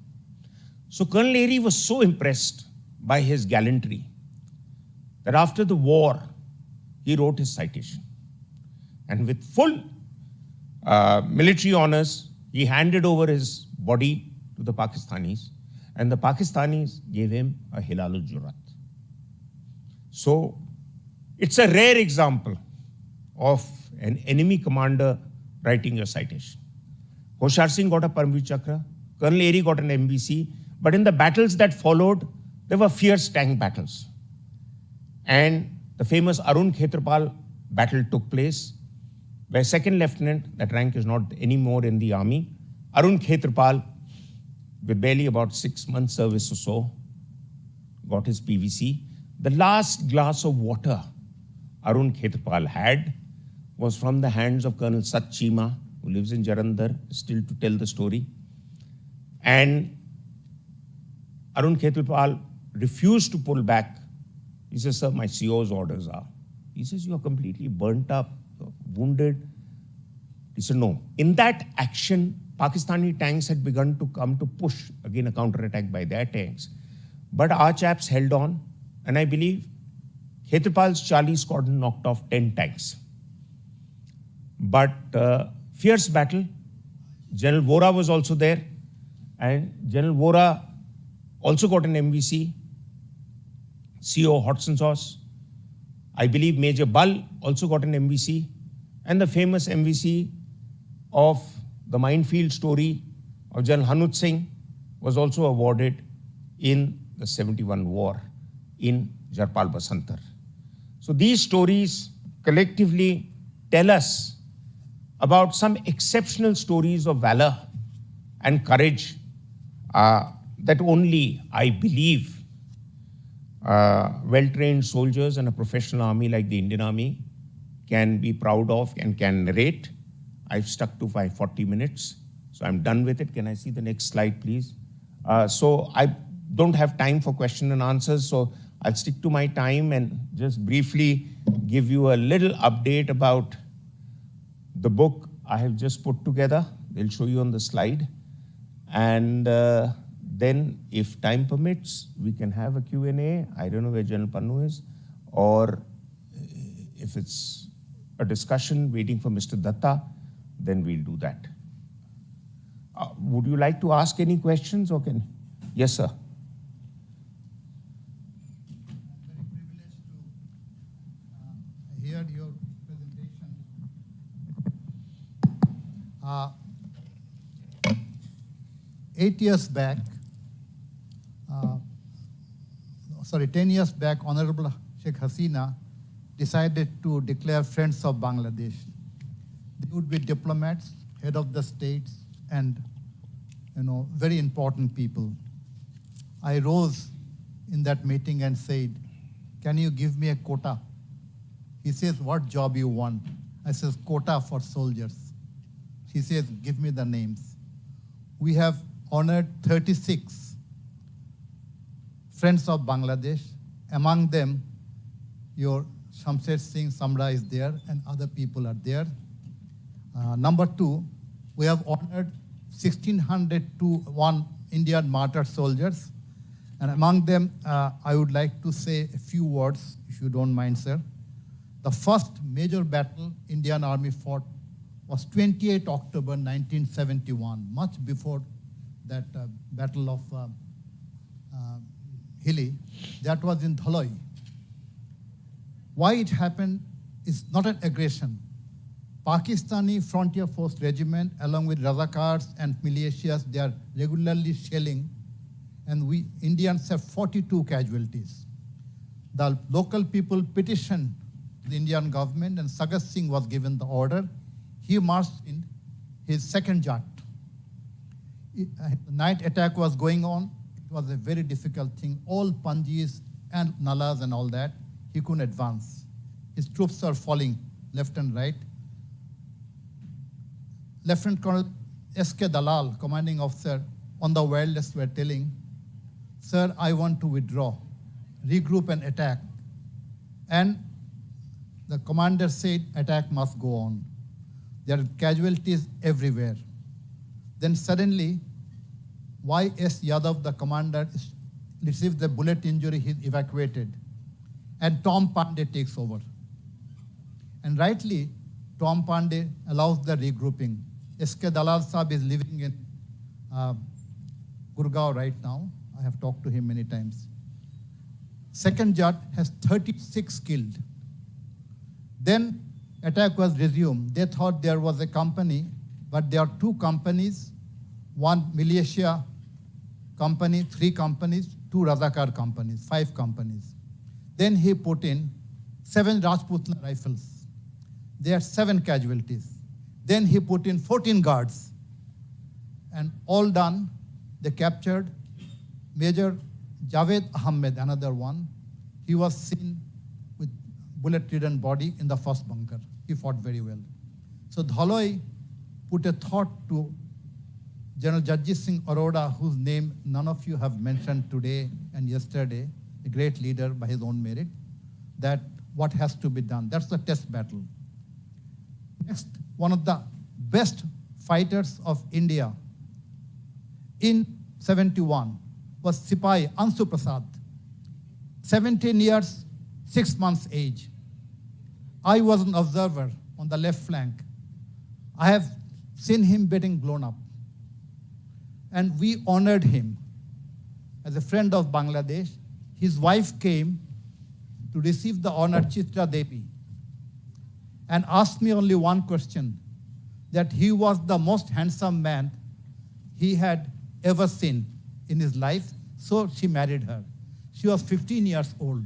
So Colonel Airy was so impressed by his gallantry that after the war, he wrote his citation. And with full military honors, he handed over his body to the Pakistanis, and the Pakistanis gave him a Hilal al-Jurat. So it's a rare example of an enemy commander writing a citation. Hoshar Singh got a Paramveer Chakra, Colonel Airy got an MVC, but in the battles that followed, there were fierce tank battles. And the famous Arun Khetrapal battle took place, where second lieutenant, that rank is not anymore in the army, Arun Khetrapal, with barely about 6 months service or so, got his PVC. The last glass of water Arun Khetrapal had was from the hands of Colonel Sat Cheema, who lives in Jalandhar, still to tell the story. And Arun Khetrapal refused to pull back. He says, sir, my CO's orders are. He says, you are completely burnt up, wounded. He said, no. In that action, Pakistani tanks had begun to come to push, again a counterattack by their tanks. But our chaps held on, and I believe Khetrapal's Charlie squadron knocked off 10 tanks. But fierce battle. General Vora was also there, and General Vora also got an MVC. CO Hodgson's horse. I believe Major Bull also got an MVC. And the famous MVC of the minefield story of General Hanut Singh was also awarded in the 71 war in Jarpal Basantar. So these stories collectively tell us about some exceptional stories of valor and courage that only, I believe, well-trained soldiers and a professional army like the Indian Army can be proud of and can narrate. I've stuck to 40 minutes, so I'm done with it. Can I see the next slide, please? So I don't have time for question and answers, so I'll stick to my time and just briefly give you a little update about the book I have just put together. They'll show you on the slide. And then, if time permits, we can have a Q&A. I don't know where General Pannu is, or if it's a discussion waiting for Mr. Datta, then we'll do that. Would you like to ask any questions, or can? Yes, sir. I'm very privileged to hear your presentation. 10 years back, Honorable Sheikh Hasina decided to declare Friends of Bangladesh. They would be diplomats, head of the states, and very important people. I rose in that meeting and said, can you give me a quota? He says, what job you want? I says, quota for soldiers. He says, give me the names. We have honored 36 Friends of Bangladesh. Among them, your Shamsher Singh Samra is there, and other people are there. Number 2, we have honored 1,601 Indian martyr soldiers. And among them, I would like to say a few words, if you don't mind, sir. The first major battle Indian Army fought was 28 October 1971, much before that Battle of Hilli. That was in Dhaloi. Why it happened is not an aggression. Pakistani Frontier Force Regiment, along with Razakars and militias, they are regularly shelling, and we Indians have 42 casualties. The local people petitioned the Indian government, and Sagat Singh was given the order. He marched in his second jet. The night attack was going on. It was a very difficult thing. All Panjis and Nalas and all that, he couldn't advance. His troops are falling left and right. Lieutenant Colonel S.K. Dalal, commanding officer on the wireless, were telling, "Sir, I want to withdraw, regroup and attack." And the commander said, "Attack must go on. There are casualties everywhere." Then suddenly, Y.S. Yadav, the commander, receives the bullet injury, he's evacuated. And Tom Pandey takes over. And rightly, Tom Pandey allows the regrouping. S.K. Dalal Saab is living in Gurgaon right now. I have talked to him many times. Second Jat has 36 killed. Then attack was resumed. They thought there was a company, but there are two companies, one militia company, 3 companies, 2 Razakar companies, 5 companies. Then he put in 7 Rajputana rifles. There are 7 casualties. Then he put in 14 guards. And all done, they captured Major Javed Ahmed, another one. He was seen with bullet-ridden body in the first bunker. He fought very well. So Dhaloi put a thought to General Jagjit Singh Arora, whose name none of you have mentioned today and yesterday, a great leader by his own merit, that what has to be done. That's the test battle. Next, one of the best fighters of India in 71 was Sipai Ansu Prasad, 17 years, 6 months age. I was an observer on the left flank. I have seen him getting blown up. And we honored him as a friend of Bangladesh. His wife came to receive the honor, Chitra Devi, and asked me only one question, that he was the most handsome man he had ever seen in his life, so she married her. She was 15 years old.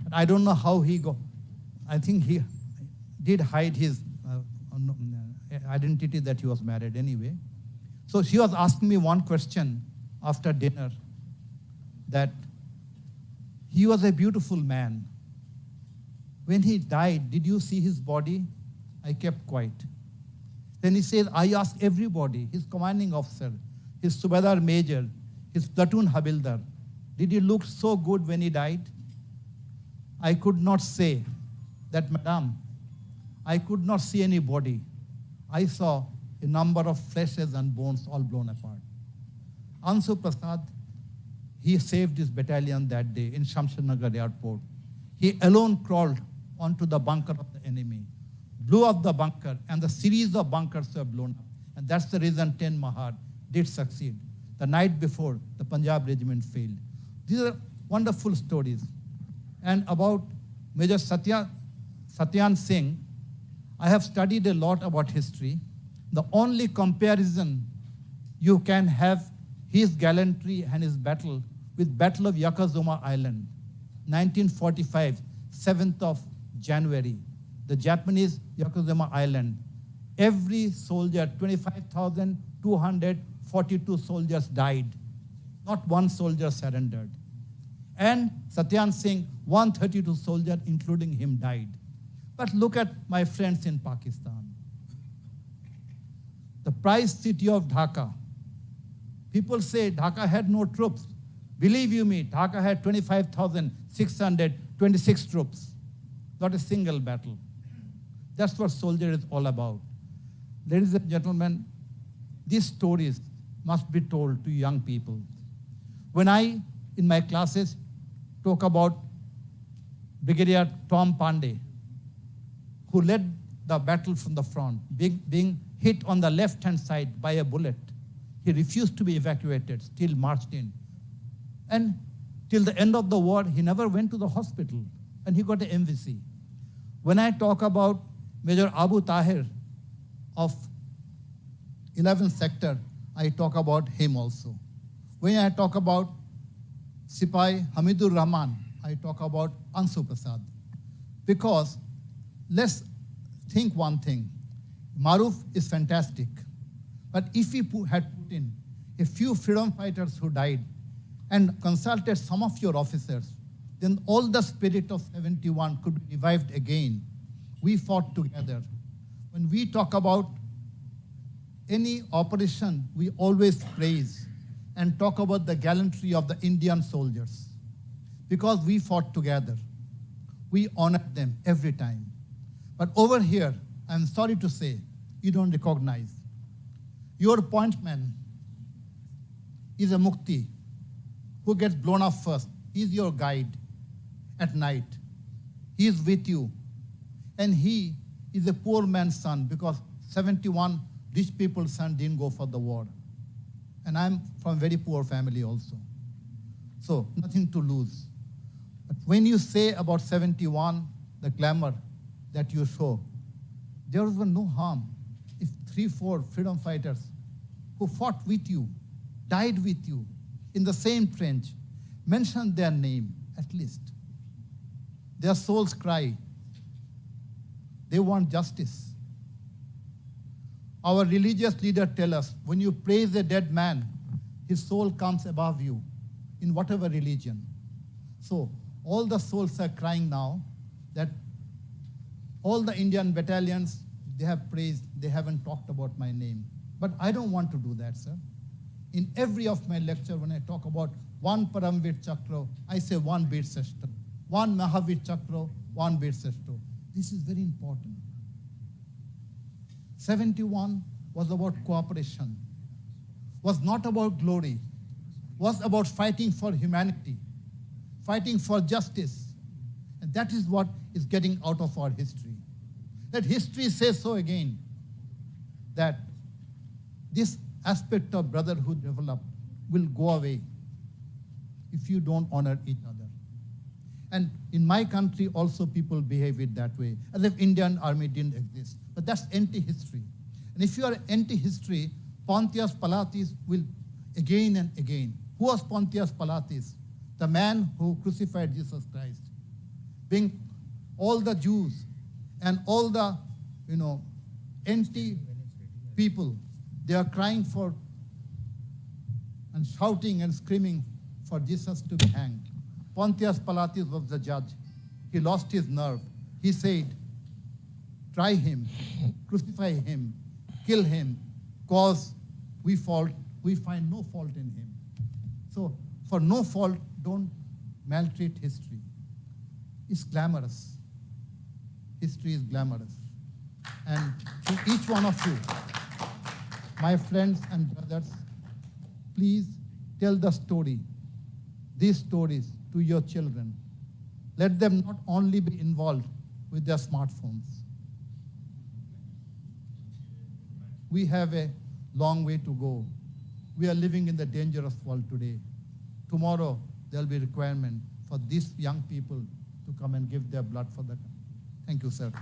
And I don't know how he got, I think he did hide his identity that he was married anyway. So she was asking me one question after dinner, that he was a beautiful man. When he died, did you see his body? I kept quiet. Then he says, I asked everybody, his commanding officer, his Subedar Major, his platoon Habildar, did he look so good when he died? I could not say that, Madam, I could not see any body. I saw a number of fleshes and bones all blown apart. Ansu Prasad, he saved his battalion that day in Shamshernagar airport. He alone crawled onto the bunker of the enemy, blew up the bunker, and the series of bunkers were blown up. And that's the reason 10 Mahar did succeed. The night before, the Punjab regiment failed. These are wonderful stories. And about Major Satyan Singh, I have studied a lot about history. The only comparison you can have his gallantry and his battle with Battle of Yokozuna Island, 1945, 7th of January, the Japanese Yokozuna Island. Every soldier, 25,242 soldiers died. Not one soldier surrendered. And Satyan Singh, 132 soldiers, including him, died. But look at my friends in Pakistan. The prize city of Dhaka. People say Dhaka had no troops. Believe you me, Dhaka had 25,626 troops. Not a single battle. That's what soldier is all about. Ladies and gentlemen, these stories must be told to young people. When I, in my classes, talk about Brigadier Tom Pandey, who led the battle from the front, being hit on the left-hand side by a bullet. He refused to be evacuated, still marched in. And till the end of the war, he never went to the hospital, and he got an MVC. When I talk about Major Abu Tahir of 11th sector, I talk about him also. When I talk about Sipai Hamidur Rahman, I talk about Ansu Prasad. Because let's think one thing. Maruf is fantastic. But if we had put in a few freedom fighters who died and consulted some of your officers, then all the spirit of 71 could be revived again. We fought together. When we talk about any operation, we always praise and talk about the gallantry of the Indian soldiers, because we fought together. We honored them every time. But over here, I'm sorry to say, you don't recognize. Your pointman is a Mukti who gets blown up first. He's your guide at night. He is with you. And he is a poor man's son, because 71 rich people's son didn't go for the war. And I'm from a very poor family also. So nothing to lose. But when you say about 71, the glamour that you show, there was no harm if 3-4 freedom fighters who fought with you, died with you in the same trench, mention their name at least. Their souls cry. They want justice. Our religious leaders tell us, when you praise a dead man, his soul comes above you in whatever religion. So all the souls are crying now that all the Indian battalions, they have praised, they haven't talked about my name. But I don't want to do that, sir. In every of my lecture, when I talk about one Paramvir Chakra, I say one Veer Shastra. One Mahavir Chakra, one Veer Shastra. This is very important. 71 was about cooperation, was not about glory, was about fighting for humanity, fighting for justice. And that is what is getting out of our history. That history says so again, that this aspect of brotherhood developed will go away if you don't honor each other. And in my country also people behave it that way, as if Indian army didn't exist. But that's anti-history. And if you are anti-history, Pontius Pilatus will again and again. Who was Pontius Pilatus? The man who crucified Jesus Christ. Being all the Jews and all the, anti-people, they are crying for and shouting and screaming for Jesus to be hanged. Pontius Pilatus was the judge. He lost his nerve. He said, try him, crucify him, kill him, cause we find no fault in him. So for no fault, don't maltreat history. It's glamorous. History is glamorous. And to each one of you, my friends and brothers, please tell the story, these stories, to your children. Let them not only be involved with their smartphones. We have a long way to go. We are living in the dangerous world today. Tomorrow, there will be requirement for these young people to come and give their blood for the country. Thank you, sir.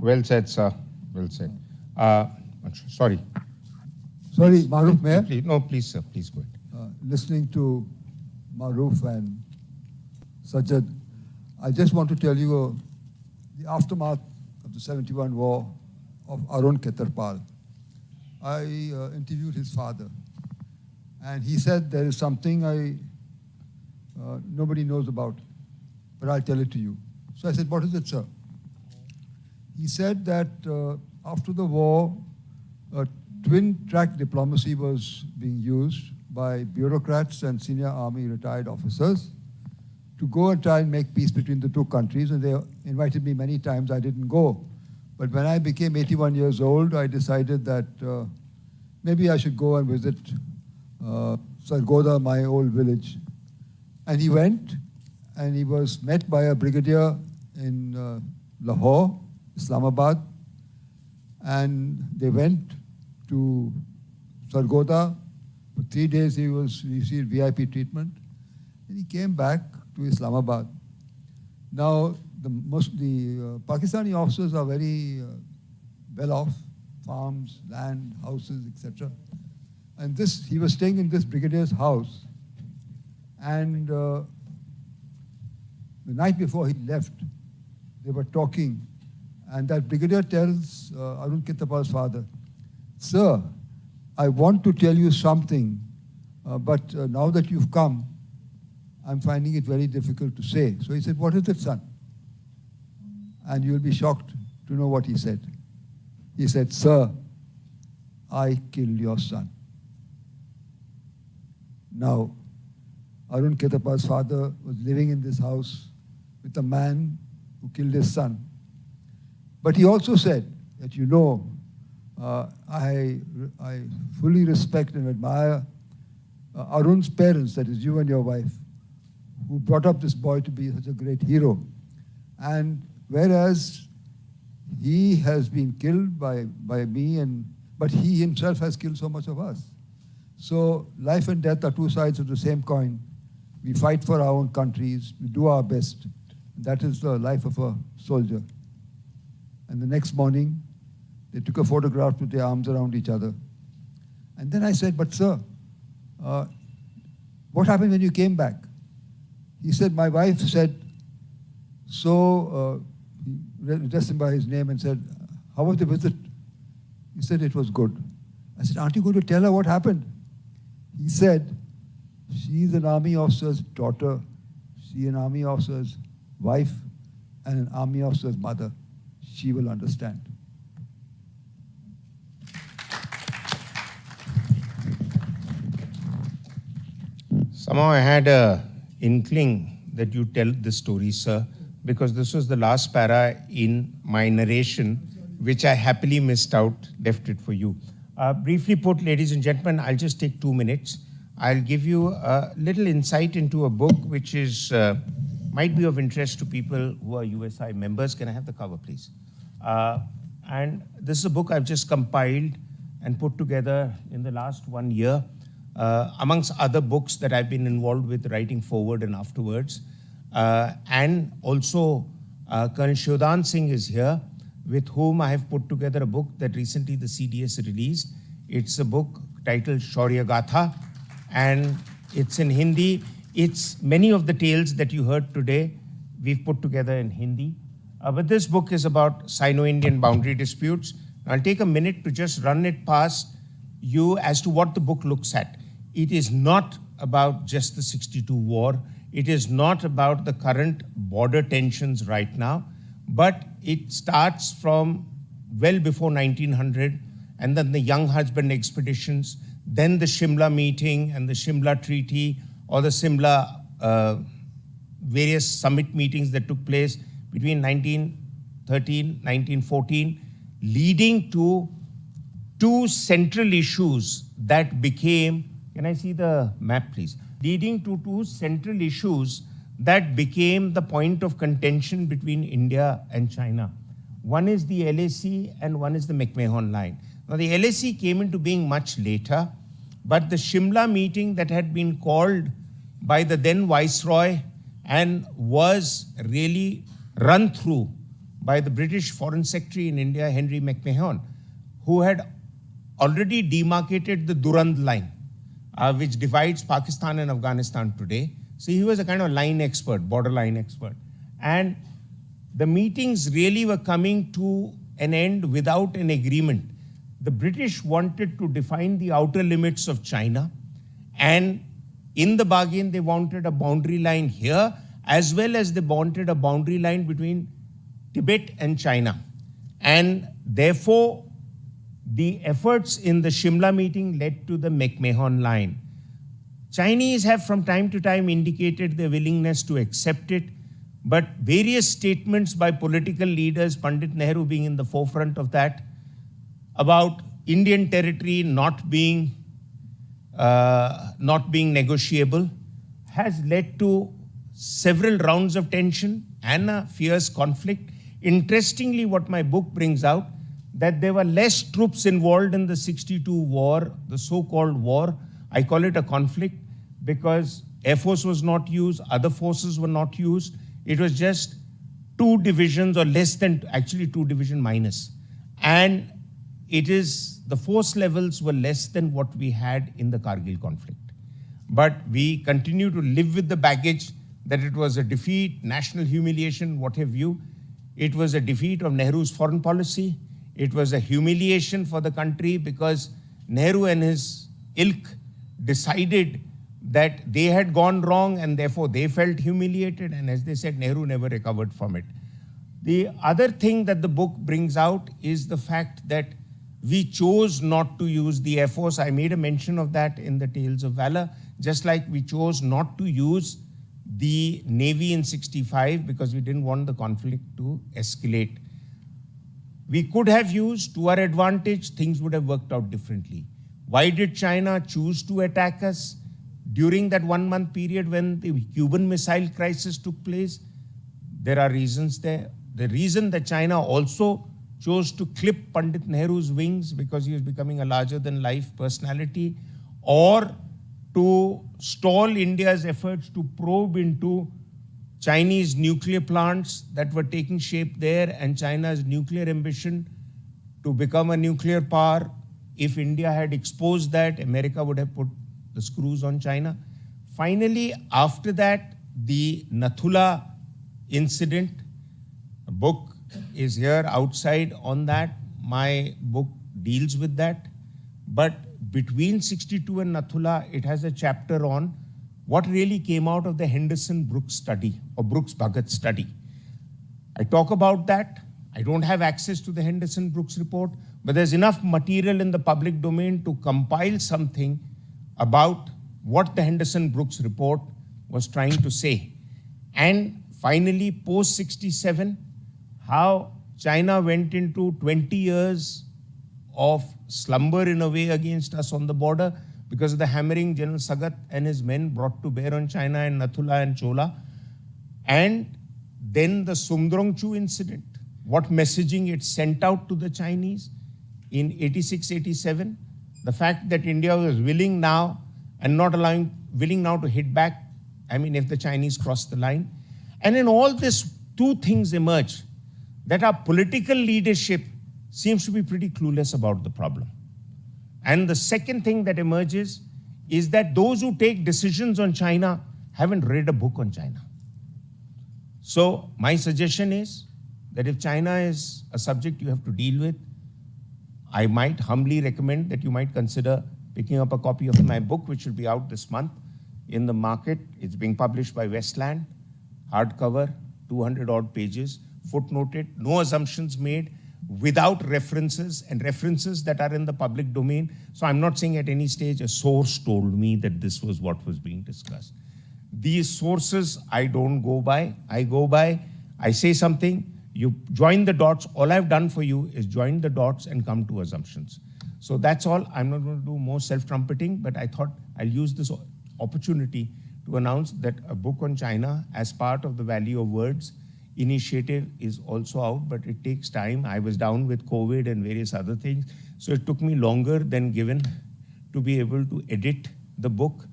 Well said, sir. Well said. Sorry. Sorry, Maruf, Mayor? Please, sir. Please go ahead. Listening to Maruf and Sajjad, I just want to tell you the aftermath of the 71 war of Arun Khetarpal. I interviewed his father, and he said there is something nobody knows about, but I'll tell it to you. So I said, what is it, sir? He said that after the war, twin-track diplomacy was being used by bureaucrats and senior army retired officers to go and try and make peace between the two countries, and they invited me many times. I didn't go. But when I became 81 years old, I decided that maybe I should go and visit Sargodha, my old village. And he went, and he was met by a brigadier in Lahore, Islamabad, and they went to Sargodha. For 3 days he received VIP treatment, and he came back to Islamabad. Now, the Pakistani officers are very well off, farms, land, houses, etc. And he was staying in this brigadier's house, and the night before he left, they were talking, and that brigadier tells Arun Khetarpal's father, "Sir, I want to tell you something, but now that you've come, I'm finding it very difficult to say. So he said, what is it, son? And you'll be shocked to know what he said. He said, sir, I killed your son. Now, Arun Ketappa's father was living in this house with a man who killed his son. But he also said that, I fully respect and admire Arun's parents, that is you and your wife, who brought up this boy to be such a great hero. And whereas he has been killed by me, but he himself has killed so much of us. So life and death are two sides of the same coin. We fight for our own countries, we do our best. That is the life of a soldier. And the next morning, they took a photograph with their arms around each other. And then I said, but sir, what happened when you came back? He said, my wife said, he addressed him by his name and said, how was the visit? He said, it was good. I said, aren't you going to tell her what happened? He said, she's an army officer's daughter, she's an army officer's wife, and an army officer's mother. She will understand. Somehow I had a inkling that you tell this story, sir, because this was the last para in my narration, which I happily missed out, left it for you. Briefly put, ladies and gentlemen, I'll just take 2 minutes. I'll give you a little insight into a book which is might be of interest to people who are USI members. Can I have the cover, please? And this is a book I've just compiled and put together in the last 1 year, amongst other books that I've been involved with writing forward and afterwards. And also, Colonel Shivdan Singh is here, with whom I have put together a book that recently the CDS released. It's a book titled Shaurya Gatha, and it's in Hindi. It's many of the tales that you heard today, we've put together in Hindi. But this book is about Sino-Indian boundary disputes. I'll take a minute to just run it past you as to what the book looks at. It is not about just the 62 war. It is not about the current border tensions right now, but it starts from well before 1900, and then the young husband expeditions, then the Shimla meeting and the Shimla Treaty, or the Shimla various summit meetings that took place between 1913, 1914, leading to two central issues that became, can I see the map please? Leading to two central issues that became the point of contention between India and China. One is the LAC and one is the McMahon line. Now the LAC came into being much later, but the Shimla meeting that had been called by the then Viceroy and was really run through by the British Foreign Secretary in India, Henry McMahon, who had already demarcated the Durand line, which divides Pakistan and Afghanistan today. So he was a kind of line expert, borderline expert. And the meetings really were coming to an end without an agreement. The British wanted to define the outer limits of China, and in the bargain, they wanted a boundary line here, as well as they wanted a boundary line between Tibet and China. And therefore, the efforts in the Shimla meeting led to the McMahon line. Chinese have from time to time indicated their willingness to accept it, but various statements by political leaders, Pandit Nehru being in the forefront of that, about Indian territory not being negotiable, has led to several rounds of tension and a fierce conflict. Interestingly, what my book brings out, that there were less troops involved in the 62 war, the so-called war. I call it a conflict because Air Force was not used, other forces were not used. It was just 2 divisions or less than, actually 2 division minus. And the force levels were less than what we had in the Kargil conflict. But we continue to live with the baggage that it was a defeat, national humiliation, what have you. It was a defeat of Nehru's foreign policy. It was a humiliation for the country because Nehru and his ilk decided that they had gone wrong and therefore they felt humiliated, and as they said, Nehru never recovered from it. The other thing that the book brings out is the fact that we chose not to use the Air Force. I made a mention of that in the Tales of Valor, just like we chose not to use the Navy in 65 because we didn't want the conflict to escalate. We could have used to our advantage, things would have worked out differently. Why did China choose to attack us during that 1 month period when the Cuban Missile Crisis took place? There are reasons there. The reason that China also chose to clip Pandit Nehru's wings because he was becoming a larger than life personality, or to stall India's efforts to probe into Chinese nuclear plants that were taking shape there and China's nuclear ambition to become a nuclear power. If India had exposed that, America would have put the screws on China. Finally, after that, the Nathula incident, a book is here outside on that. My book deals with that. But between 62 and Nathula, it has a chapter on what really came out of the Henderson-Brooks study or Brooks-Bhagat study. I talk about that. I don't have access to the Henderson-Brooks report, but there's enough material in the public domain to compile something about what the Henderson-Brooks report was trying to say. And finally, post-67, how China went into 20 years of slumber in a way against us on the border because of the hammering General Sagat and his men brought to bear on China and Nathula and Chola. And then the Sumdrongchu incident, what messaging it sent out to the Chinese in 86, 87, the fact that India was willing now and not willing now to hit back, I mean, if the Chinese crossed the line. And in all this, two things emerge, that our political leadership seems to be pretty clueless about the problem. And the second thing that emerges is that those who take decisions on China haven't read a book on China. So my suggestion is that if China is a subject you have to deal with, I might humbly recommend that you might consider picking up a copy of my book, which will be out this month in the market. It's being published by Westland, hardcover, 200 odd pages, footnoted, no assumptions made, without references, and references that are in the public domain. So I'm not saying at any stage a source told me that this was what was being discussed. These sources I don't go by. I say something, you join the dots. All I've done for you is join the dots and come to assumptions. So that's all. I'm not going to do more self-trumpeting, but I thought I'll use this opportunity to announce that a book on China as part of the Value of Words initiative is also out, but it takes time. I was down with COVID and various other things, so it took me longer than given to be able to edit the book,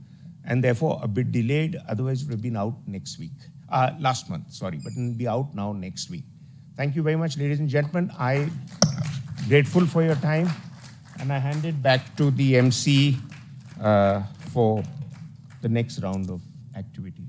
and therefore a bit delayed. Otherwise, it would have been out next week. Last month, sorry, but it will be out now next week. Thank you very much, ladies and gentlemen. I'm grateful for your time, and I hand it back to the MC for the next round of activity.